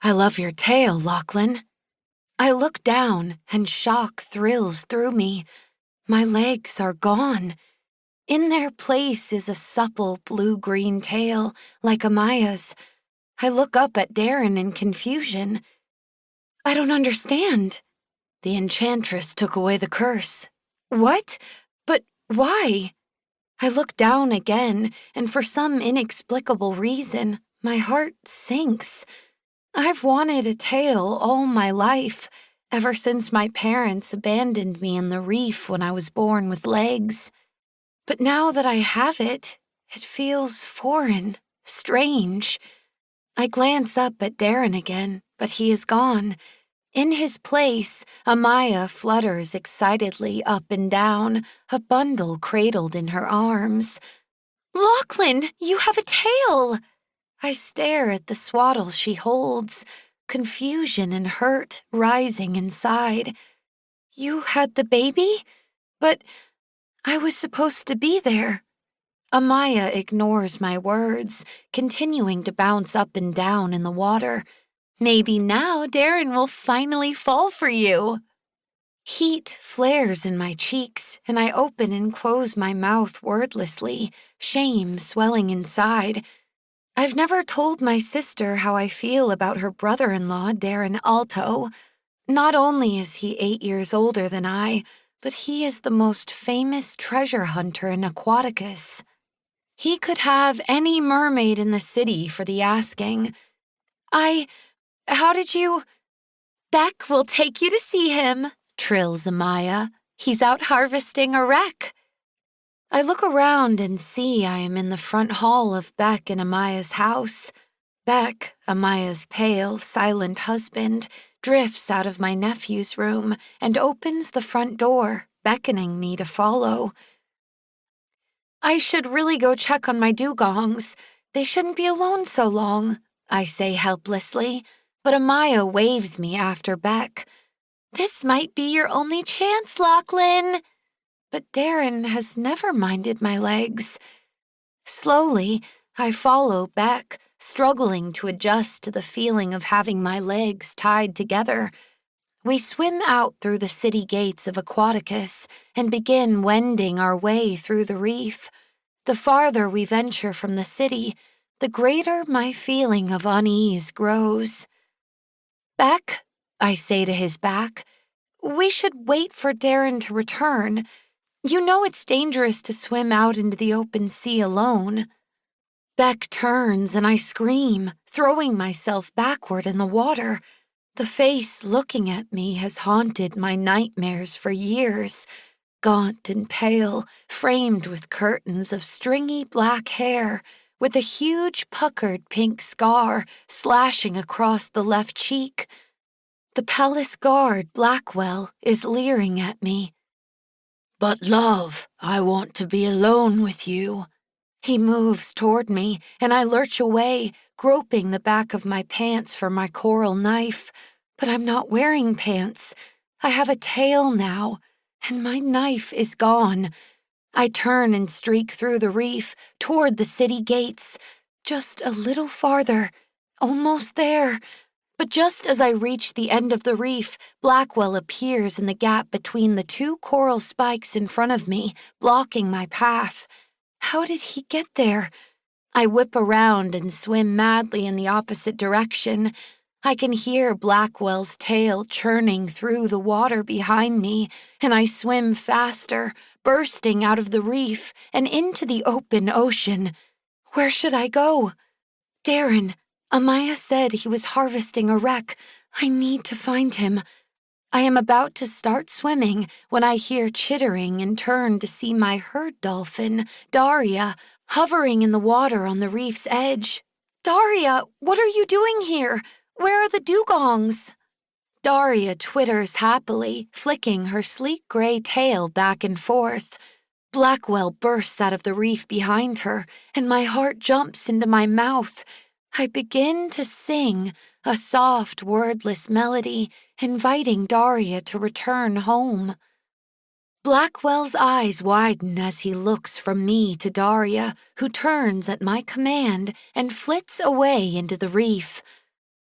I love your tail, Locklyn. I look down and shock thrills through me. My legs are gone. In their place is a supple blue-green tail, like Amaya's. I look up at Darin in confusion. I don't understand. The enchantress took away the curse. What? But why? I look down again, and for some inexplicable reason, my heart sinks. I've wanted a tail all my life, ever since my parents abandoned me in the reef when I was born with legs. But now that I have it feels foreign, strange. I glance up at Darin again, but he is gone. In his place, Amaya flutters excitedly up and down, a bundle cradled in her arms. Locklyn, you have a tail! I stare at the swaddle she holds, confusion and hurt rising inside. You had the baby? But I was supposed to be there. Amaya ignores my words, continuing to bounce up and down in the water. Maybe now Darin will finally fall for you. Heat flares in my cheeks, and I open and close my mouth wordlessly, shame swelling inside. I've never told my sister how I feel about her brother-in-law, Darin Aalto. Not only is he 8 years older than I, but he is the most famous treasure hunter in Aquaticus. He could have any mermaid in the city for the asking. How did you— Beck will take you to see him, trills Amaya. He's out harvesting a wreck. I look around and see I am in the front hall of Beck and Amaya's house. Beck, Amaya's pale, silent husband, drifts out of my nephew's room and opens the front door, beckoning me to follow. I should really go check on my dugongs. They shouldn't be alone so long, I say helplessly, but Amaya waves me after Beck. This might be your only chance, Locklyn. But Darin has never minded my legs. Slowly, I follow Beck, struggling to adjust to the feeling of having my legs tied together. We swim out through the city gates of Aquaticus and begin wending our way through the reef. The farther we venture from the city, the greater my feeling of unease grows. Beck, I say to his back, we should wait for Darin to return. You know it's dangerous to swim out into the open sea alone. Beck turns and I scream, throwing myself backward in the water. The face looking at me has haunted my nightmares for years. Gaunt and pale, framed with curtains of stringy black hair, with a huge puckered pink scar slashing across the left cheek. The palace guard, Blackwell, is leering at me. But love, I want to be alone with you. He moves toward me, and I lurch away, groping the back of my pants for my coral knife. But I'm not wearing pants. I have a tail now, and my knife is gone. I turn and streak through the reef, toward the city gates. Just a little farther. Almost there. But just as I reach the end of the reef, Blackwell appears in the gap between the two coral spikes in front of me, blocking my path. How did he get there? I whip around and swim madly in the opposite direction. I can hear Blackwell's tail churning through the water behind me, and I swim faster, bursting out of the reef and into the open ocean. Where should I go? Darin. Amaya said he was harvesting a wreck. I need to find him. I am about to start swimming when I hear chittering and turn to see my herd dolphin, Daria, hovering in the water on the reef's edge. Daria, what are you doing here? Where are the dugongs? Daria twitters happily, flicking her sleek gray tail back and forth. Blackwell bursts out of the reef behind her, and my heart jumps into my mouth. I begin to sing, a soft, wordless melody, inviting Daria to return home. Blackwell's eyes widen as he looks from me to Daria, who turns at my command and flits away into the reef.